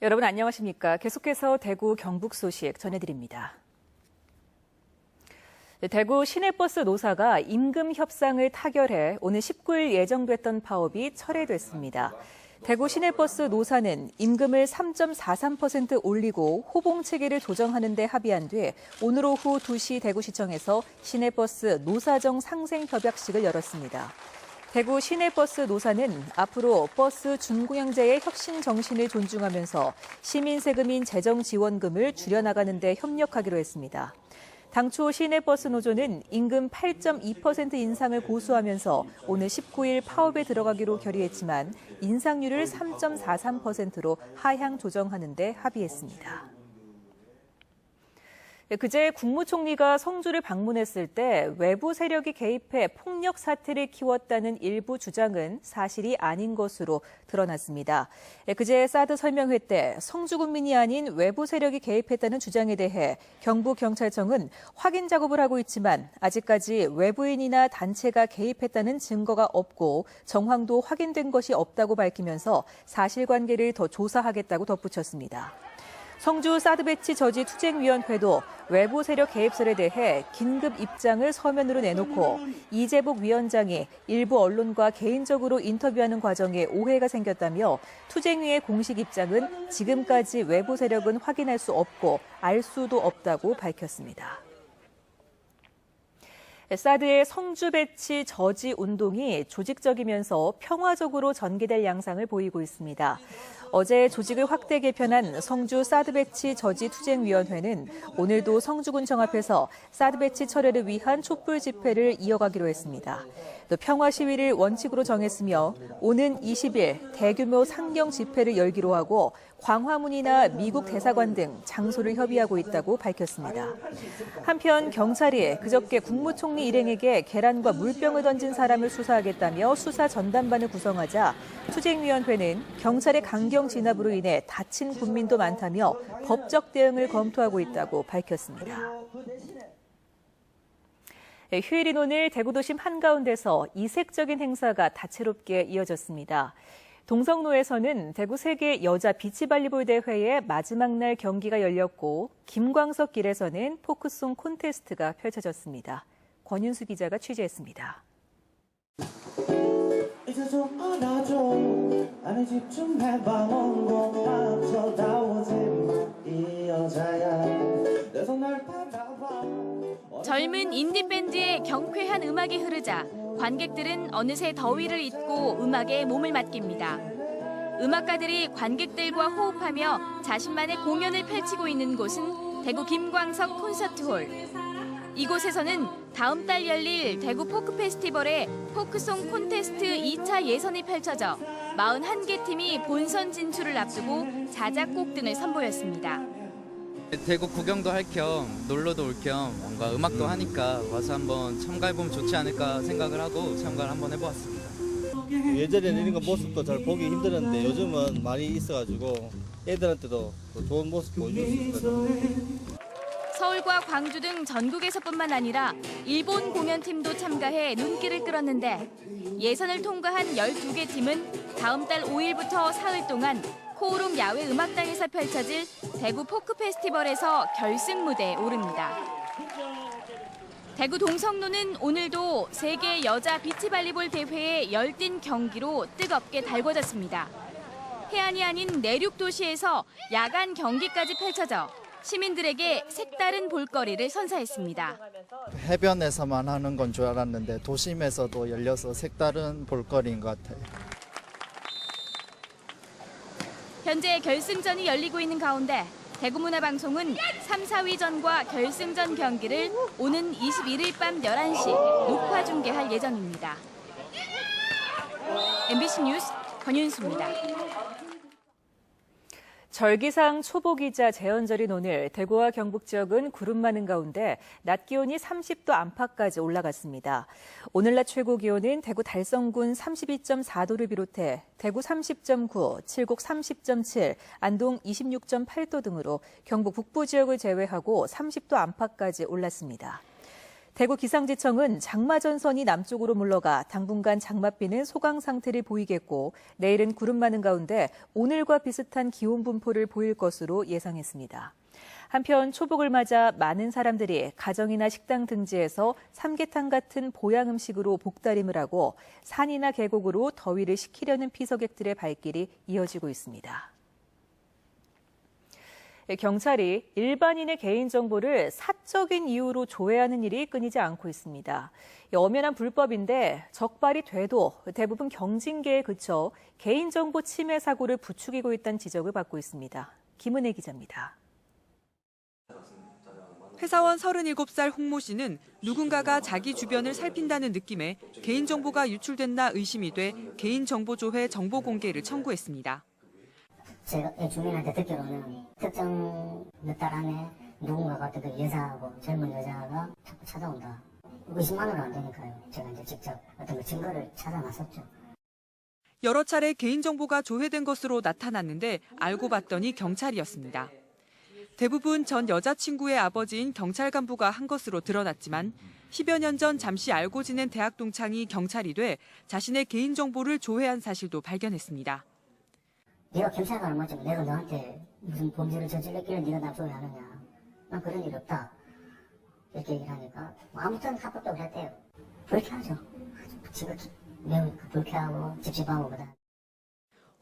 여러분 안녕하십니까? 계속해서 대구 경북 소식 전해드립니다. 대구 시내버스 노사가 임금 협상을 타결해 오늘 19일 예정됐던 파업이 철회됐습니다. 대구 시내버스 노사는 임금을 3.43% 올리고 호봉 체계를 조정하는 데 합의한 뒤 오늘 오후 2시 대구시청에서 시내버스 노사정 상생 협약식을 열었습니다. 대구 시내버스 노사는 앞으로 버스 준공영제의 혁신 정신을 존중하면서 시민 세금인 재정지원금을 줄여나가는 데 협력하기로 했습니다. 당초 시내버스 노조는 임금 8.2% 인상을 고수하면서 오늘 19일 파업에 들어가기로 결의했지만 인상률을 3.43%로 하향 조정하는 데 합의했습니다. 그제 국무총리가 성주를 방문했을 때 외부 세력이 개입해 폭력 사태를 키웠다는 일부 주장은 사실이 아닌 것으로 드러났습니다. 그제 사드 설명회 때 성주 군민이 아닌 외부 세력이 개입했다는 주장에 대해 경북경찰청은 확인 작업을 하고 있지만 아직까지 외부인이나 단체가 개입했다는 증거가 없고 정황도 확인된 것이 없다고 밝히면서 사실관계를 더 조사하겠다고 덧붙였습니다. 성주 사드 배치 저지 투쟁위원회도 외부 세력 개입설에 대해 긴급 입장을 서면으로 내놓고 이재복 위원장이 일부 언론과 개인적으로 인터뷰하는 과정에 오해가 생겼다며 투쟁위의 공식 입장은 지금까지 외부 세력은 확인할 수 없고 알 수도 없다고 밝혔습니다. 사드의 성주 배치 저지 운동이 조직적이면서 평화적으로 전개될 양상을 보이고 있습니다. 어제 조직을 확대 개편한 성주 사드 배치 저지 투쟁위원회는 오늘도 성주군청 앞에서 사드 배치 철회를 위한 촛불 집회를 이어가기로 했습니다. 또 평화 시위를 원칙으로 정했으며 오는 20일 대규모 상경 집회를 열기로 하고 광화문이나 미국 대사관 등 장소를 협의하고 있다고 밝혔습니다. 한편 경찰이 그저께 국무총리 일행에게 계란과 물병을 던진 사람을 수사하겠다며 수사 전담반을 구성하자 투쟁위원회는 경찰의 강경 진압으로 인해 다친 군민도 많다며 법적 대응을 검토하고 있다고 밝혔습니다. 휴일인 오늘 대구 도심 한가운데서 이색적인 행사가 다채롭게 이어졌습니다. 동성로에서는 대구 세계 여자 비치발리볼 대회의 마지막 날 경기가 열렸고 김광석 길에서는 포크송 콘테스트가 펼쳐졌습니다. 권윤수 기자가 취재했습니다. 이제 좀 안아줘 안에 집중해봐 원고 쳐다오지 이 여자야 내 손 날 바라봐 젊은 인디밴드의 경쾌한 음악이 흐르자 관객들은 어느새 더위를 잊고 음악에 몸을 맡깁니다. 음악가들이 관객들과 호흡하며 자신만의 공연을 펼치고 있는 곳은 대구 김광석 콘서트홀. 이곳에서는 다음 달 열릴 대구 포크 페스티벌의 포크송 콘테스트 2차 예선이 펼쳐져 41개 팀이 본선 진출을 앞두고 자작곡 등을 선보였습니다. 대구 구경도 할 겸 놀러도 올 겸 뭔가 음악도 하니까 와서 한번 참가해보면 좋지 않을까 생각을 하고 참가를 한번 해보았습니다. 예전에는 이런 거 모습도 잘 보기 힘들었는데 요즘은 많이 있어가지고 애들한테도 더 좋은 모습 보여줄 수 있거든요. 서울과 광주 등 전국에서뿐만 아니라 일본 공연팀도 참가해 눈길을 끌었는데 예선을 통과한 12개 팀은 다음 달 5일부터 사흘 동안 코오롱 야외 음악당에서 펼쳐질 대구 포크 페스티벌에서 결승 무대에 오릅니다. 대구 동성로는 오늘도 세계 여자 비치발리볼 대회의 열띤 경기로 뜨겁게 달궈졌습니다. 해안이 아닌 내륙 도시에서 야간 경기까지 펼쳐져 시민들에게 색다른 볼거리를 선사했습니다. 해변에서만 하는 건 줄 알았는데 도심에서도 열려서 색다른 볼거리인 것 같아요. 현재 결승전이 열리고 있는 가운데 대구문화방송은 3, 4위전과 결승전 경기를 오는 21일 밤 11시 녹화 중계할 예정입니다. MBC 뉴스 권윤수입니다. 절기상 초복이자 제헌절인 오늘 대구와 경북 지역은 구름 많은 가운데 낮 기온이 30도 안팎까지 올라갔습니다. 오늘 낮 최고 기온은 대구 달성군 32.4도를 비롯해 대구 30.9, 칠곡 30.7, 안동 26.8도 등으로 경북 북부 지역을 제외하고 30도 안팎까지 올랐습니다. 대구기상지청은 장마전선이 남쪽으로 물러가 당분간 장맛비는 소강 상태를 보이겠고 내일은 구름 많은 가운데 오늘과 비슷한 기온 분포를 보일 것으로 예상했습니다. 한편 초복을 맞아 많은 사람들이 가정이나 식당 등지에서 삼계탕 같은 보양 음식으로 복다림을 하고 산이나 계곡으로 더위를 식히려는 피서객들의 발길이 이어지고 있습니다. 경찰이 일반인의 개인정보를 사적인 이유로 조회하는 일이 끊이지 않고 있습니다. 엄연한 불법인데 적발이 돼도 대부분 경징계에 그쳐 개인정보 침해 사고를 부추기고 있다는 지적을 받고 있습니다. 김은혜 기자입니다. 회사원 37살 홍모 씨는 누군가가 자기 주변을 살핀다는 느낌에 개인정보가 유출됐나 의심이 돼 개인정보조회 정보 공개를 청구했습니다. 제가 주민한테 듣기로는 특정 몇 달 안에 누군가가 어떤 여자하고 젊은 여자가 자꾸 찾아온다. 의심만으로 안 되니까요. 제가 이제 직접 어떤 증거를 찾아놨었죠. 여러 차례 개인정보가 조회된 것으로 나타났는데 알고 봤더니 경찰이었습니다. 대부분 전 여자친구의 아버지인 경찰 간부가 한 것으로 드러났지만 10여 년 전 잠시 알고 지낸 대학 동창이 경찰이 돼 자신의 개인정보를 조회한 사실도 발견했습니다. 네가 경찰관을 맞지 내가 너한테 무슨 범죄를 저질렀길래 네가 나 조회하느냐. 난 그런 일 없다. 이렇게 얘기를 하니까 아무튼 합법적으로 했대요. 불쾌하죠. 지극히 매우 불쾌하고 찝찝하고 그다.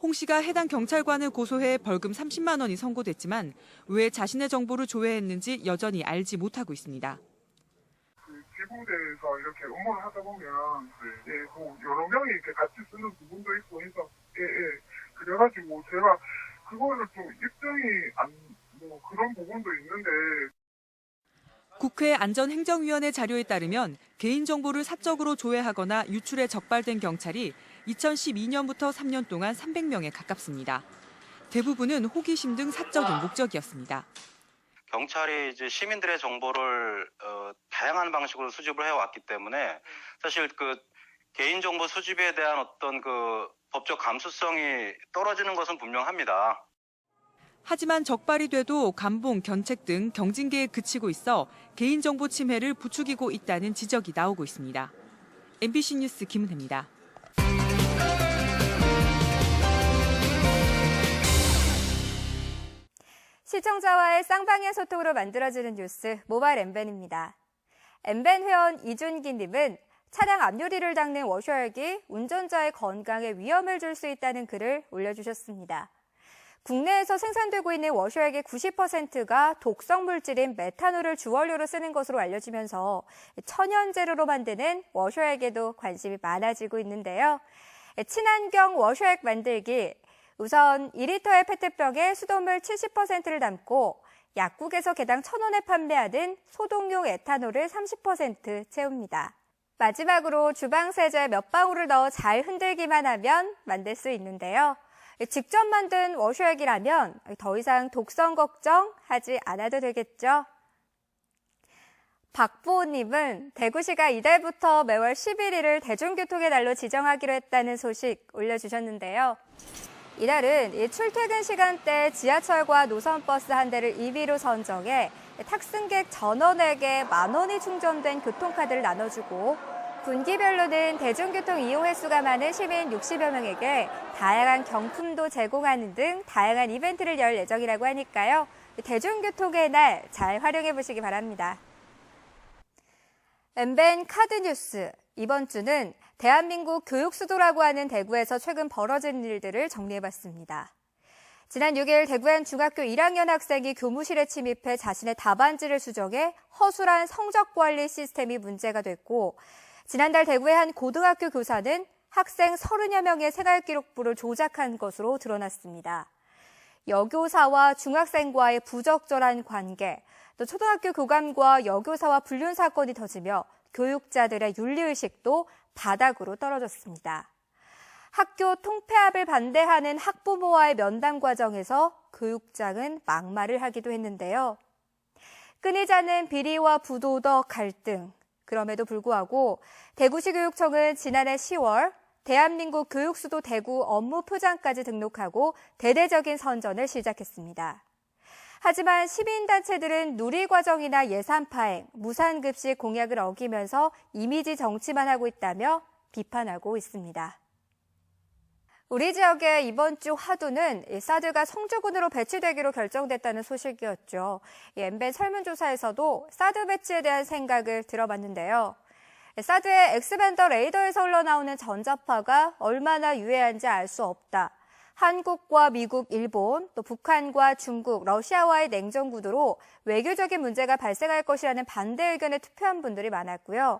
홍 씨가 해당 경찰관을 고소해 벌금 30만 원이 선고됐지만 왜 자신의 정보를 조회했는지 여전히 알지 못하고 있습니다. 개공대에서 이렇게 업무를 하다 보면 뭐 여러 명이 이렇게 같이 쓰는 부분도 있고 해서 그래가지고 제가 그거를 좀 입증이 뭐 그런 부분도 있는데. 국회 안전행정위원회 자료에 따르면 개인정보를 사적으로 조회하거나 유출에 적발된 경찰이 2012년부터 3년 동안 300명에 가깝습니다. 대부분은 호기심 등 사적인 목적이었습니다. 경찰이 이제 시민들의 정보를 다양한 방식으로 수집을 해왔기 때문에 사실 그 개인정보 수집에 대한 어떤 그 법적 감수성이 떨어지는 것은 분명합니다. 하지만 적발이 돼도 감봉, 견책 등 경징계에 그치고 있어 개인정보 침해를 부추기고 있다는 지적이 나오고 있습니다. MBC 뉴스 김은혜입니다. 시청자와의 쌍방향 소통으로 만들어지는 뉴스 모바일 엠벤입니다. 엠벤 회원 이준기님은 차량 앞유리를 닦는 워셔액이 운전자의 건강에 위험을 줄 수 있다는 글을 올려주셨습니다. 국내에서 생산되고 있는 워셔액의 90%가 독성 물질인 메탄올을 주원료로 쓰는 것으로 알려지면서 천연 재료로 만드는 워셔액에도 관심이 많아지고 있는데요. 친환경 워셔액 만들기. 우선 2리터의 페트병에 수돗물 70%를 담고 약국에서 개당 1,000원에 판매하는 소독용 에탄올을 30% 채웁니다. 마지막으로 주방 세제 몇 방울을 넣어 잘 흔들기만 하면 만들 수 있는데요. 직접 만든 워셔액이라면 더 이상 독성 걱정하지 않아도 되겠죠. 박보호님은 대구시가 이달부터 매월 11일을 대중교통의 날로 지정하기로 했다는 소식 올려주셨는데요. 이날은 출퇴근 시간대 지하철과 노선버스 한 대를 임의로 선정해 탑승객 전원에게 만원이 충전된 교통카드를 나눠주고 분기별로는 대중교통 이용 횟수가 많은 시민 60여 명에게 다양한 경품도 제공하는 등 다양한 이벤트를 열 예정이라고 하니까요. 대중교통의 날 잘 활용해 보시기 바랍니다. 엠벤 카드 뉴스. 이번 주는 대한민국 교육 수도라고 하는 대구에서 최근 벌어진 일들을 정리해봤습니다. 지난 6일 대구의 한 중학교 1학년 학생이 교무실에 침입해 자신의 답안지를 수정해 허술한 성적 관리 시스템이 문제가 됐고, 지난달 대구의 한 고등학교 교사는 학생 30여 명의 생활기록부를 조작한 것으로 드러났습니다. 여교사와 중학생과의 부적절한 관계, 또 초등학교 교감과 여교사와 불륜 사건이 터지며 교육자들의 윤리의식도 바닥으로 떨어졌습니다. 학교 통폐합을 반대하는 학부모와의 면담 과정에서 교육장은 막말을 하기도 했는데요. 끊이지 않는 비리와 부도덕 갈등. 그럼에도 불구하고 대구시 교육청은 지난해 10월 대한민국 교육수도 대구 업무 표장까지 등록하고 대대적인 선전을 시작했습니다. 하지만 시민단체들은 누리과정이나 예산 파행, 무상급식 공약을 어기면서 이미지 정치만 하고 있다며 비판하고 있습니다. 우리 지역의 이번 주 화두는 사드가 성주군으로 배치되기로 결정됐다는 소식이었죠. 엠벤 설문조사에서도 사드 배치에 대한 생각을 들어봤는데요. 사드의 엑스밴더 레이더에서 흘러나오는 전자파가 얼마나 유해한지 알 수 없다. 한국과 미국, 일본, 또 북한과 중국, 러시아와의 냉전 구도로 외교적인 문제가 발생할 것이라는 반대 의견에 투표한 분들이 많았고요.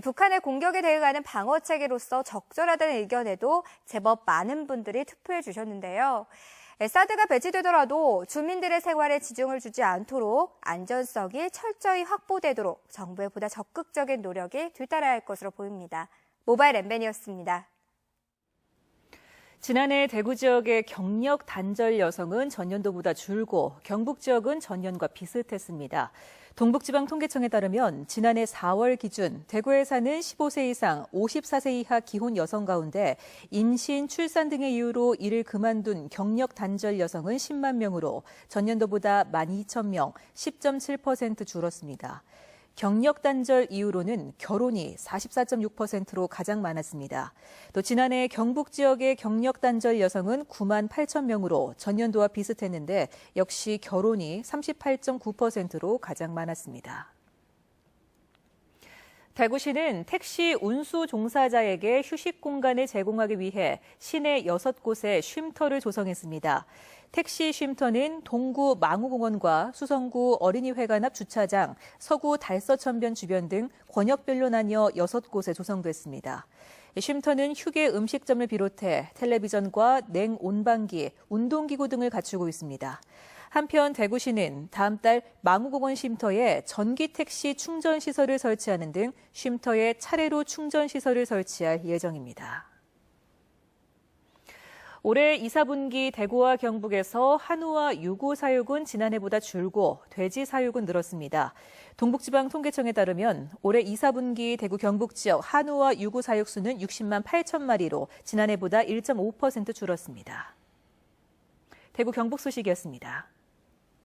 북한의 공격에 대응하는 방어 체계로서 적절하다는 의견에도 제법 많은 분들이 투표해 주셨는데요. 사드가 배치되더라도 주민들의 생활에 지중을 주지 않도록 안전성이 철저히 확보되도록 정부의 보다 적극적인 노력이 뒤따라야 할 것으로 보입니다. 모바일 엠벤이었습니다. 지난해 대구 지역의 경력 단절 여성은 전년도보다 줄고 경북 지역은 전년과 비슷했습니다. 동북지방통계청에 따르면 지난해 4월 기준 대구에 사는 15세 이상 54세 이하 기혼 여성 가운데 임신, 출산 등의 이유로 일을 그만둔 경력 단절 여성은 10만 명으로 전년도보다 12,000명, 10.7% 줄었습니다. 경력 단절 이유로는 결혼이 44.6%로 가장 많았습니다. 또 지난해 경북 지역의 경력 단절 여성은 9만 8천 명으로 전년도와 비슷했는데 역시 결혼이 38.9%로 가장 많았습니다. 대구시는 택시 운수 종사자에게 휴식 공간을 제공하기 위해 시내 6곳에 쉼터를 조성했습니다. 택시 쉼터는 동구 망우공원과 수성구 어린이회관 앞 주차장, 서구 달서천변 주변 등 권역별로 나뉘어 6곳에 조성됐습니다. 쉼터는 휴게 음식점을 비롯해 텔레비전과 냉온방기, 운동기구 등을 갖추고 있습니다. 한편 대구시는 다음 달 망우공원 쉼터에 전기택시 충전시설을 설치하는 등 쉼터에 차례로 충전시설을 설치할 예정입니다. 올해 2, 4분기 대구와 경북에서 한우와 유구 사육은 지난해보다 줄고 돼지 사육은 늘었습니다. 동북지방통계청에 따르면 올해 2, 4분기 대구 경북 지역 한우와 유구 사육 수는 60만 8천 마리로 지난해보다 1.5% 줄었습니다. 대구 경북 소식이었습니다.